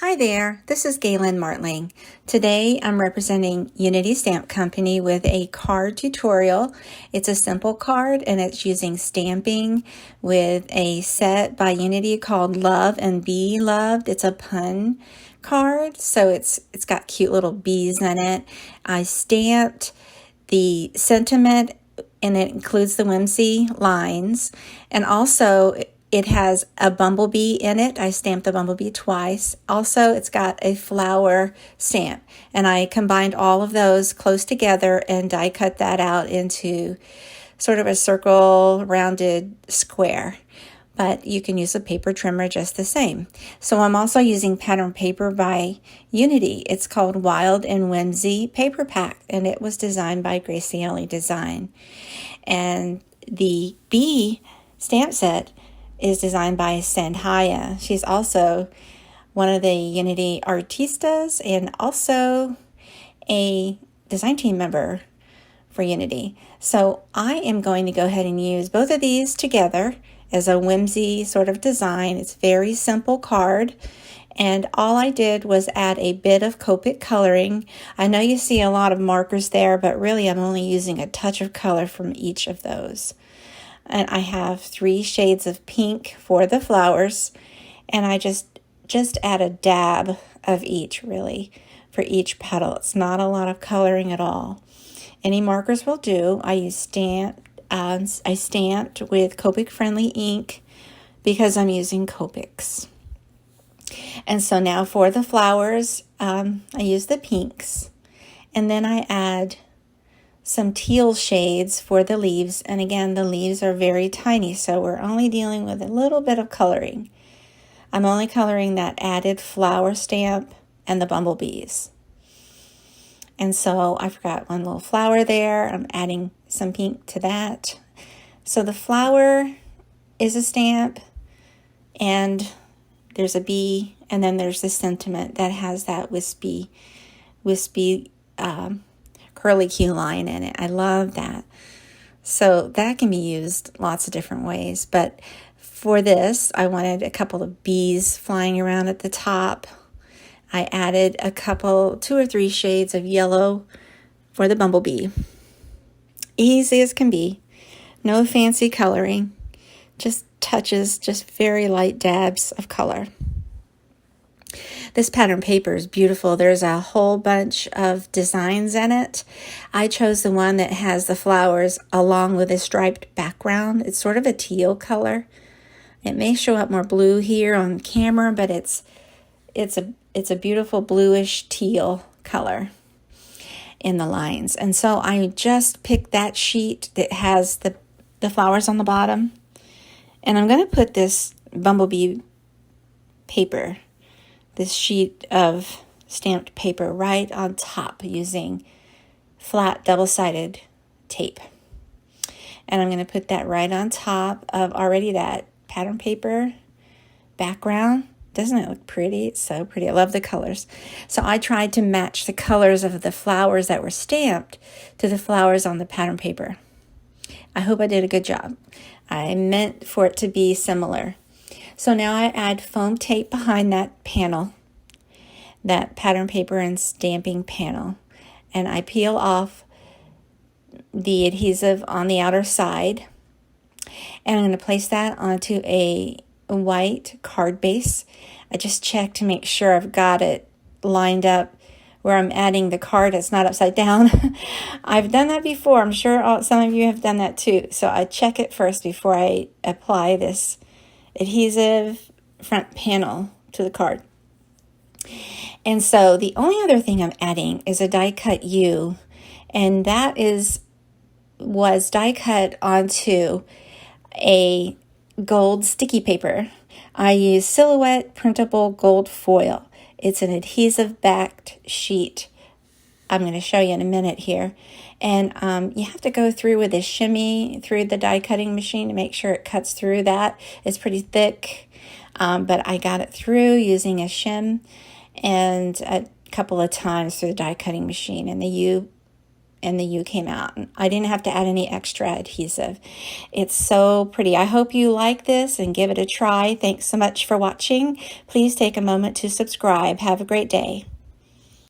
Hi there, this is Galen Martling. Today I'm representing Unity Stamp Company with a card tutorial. It's a simple card and it's using stamping with a set by Unity called Love and Be Loved. It's a pun card, so it's got cute little bees in it. I stamped the sentiment and it includes the whimsy lines, and also it has a bumblebee in it. I stamped the bumblebee twice. Also, it's got a flower stamp, and I combined all of those close together and die cut that out into sort of a circle rounded square. But you can use a paper trimmer just the same. So I'm also using pattern paper by Unity. It's called Wild and Whimsy Paper Pack, and it was designed by Graciele Design. And the bee stamp set is designed by Sandhya. She's also one of the Unity artistas and also a design team member for Unity. So I am going to go ahead and use both of these together as a whimsy sort of design. It's a very simple card, and all I did was add a bit of Copic coloring. I know you see a lot of markers there, but really I'm only using a touch of color from each of those. And I have 3 shades of pink for the flowers, and I just add a dab of each, really, for each petal. It's not a lot of coloring at all. Any markers will do. I stamped with Copic friendly ink because I'm using Copics. And so now for the flowers, I use the pinks, and then I add some teal shades for the leaves. And again, the leaves are very tiny, so we're only dealing with a little bit of coloring. I'm only coloring that added flower stamp and the bumblebees. And so I forgot one little flower there. I'm adding some pink to that. So the flower is a stamp, and there's a bee, and then there's the sentiment that has that wispy curly Q line in it. I love that. So that can be used lots of different ways. But for this, I wanted a couple of bees flying around at the top. I added a couple, 2 or 3 shades of yellow for the bumblebee. Easy as can be. No fancy coloring. Just touches, just very light dabs of color. This pattern paper is beautiful. There's a whole bunch of designs in it. I chose the one that has the flowers along with a striped background. It's sort of a teal color. It may show up more blue here on camera, but it's a beautiful bluish teal color in the lines. And so I just picked that sheet that has the flowers on the bottom, and I'm going to put this bumblebee paper, this sheet of stamped paper, right on top using flat double-sided tape. And I'm going to put that right on top of already that pattern paper background. Doesn't it look pretty? It's so pretty. I love the colors. So I tried to match the colors of the flowers that were stamped to the flowers on the pattern paper. I hope I did a good job. I meant for it to be similar. So now I add foam tape behind that panel, that pattern paper and stamping panel, and I peel off the adhesive on the outer side, and I'm going to place that onto a white card base. I just check to make sure I've got it lined up where I'm adding the card. It's not upside down. I've done that before. I'm sure some of you have done that too. So I check it first before I apply this adhesive front panel to the card. And so the only other thing I'm adding is a die cut U, and that was die cut onto a gold sticky paper. I use Silhouette printable gold foil. It's an adhesive backed sheet. I'm going to show you in a minute here. And you have to go through with a shimmy through the die cutting machine to make sure it cuts through that. It's pretty thick, but I got it through using a shim and a couple of times through the die cutting machine. And the U and the U came out. I didn't have to add any extra adhesive. It's so pretty. I hope you like this and give it a try. Thanks so much for watching. Please take a moment to subscribe. Have a great day.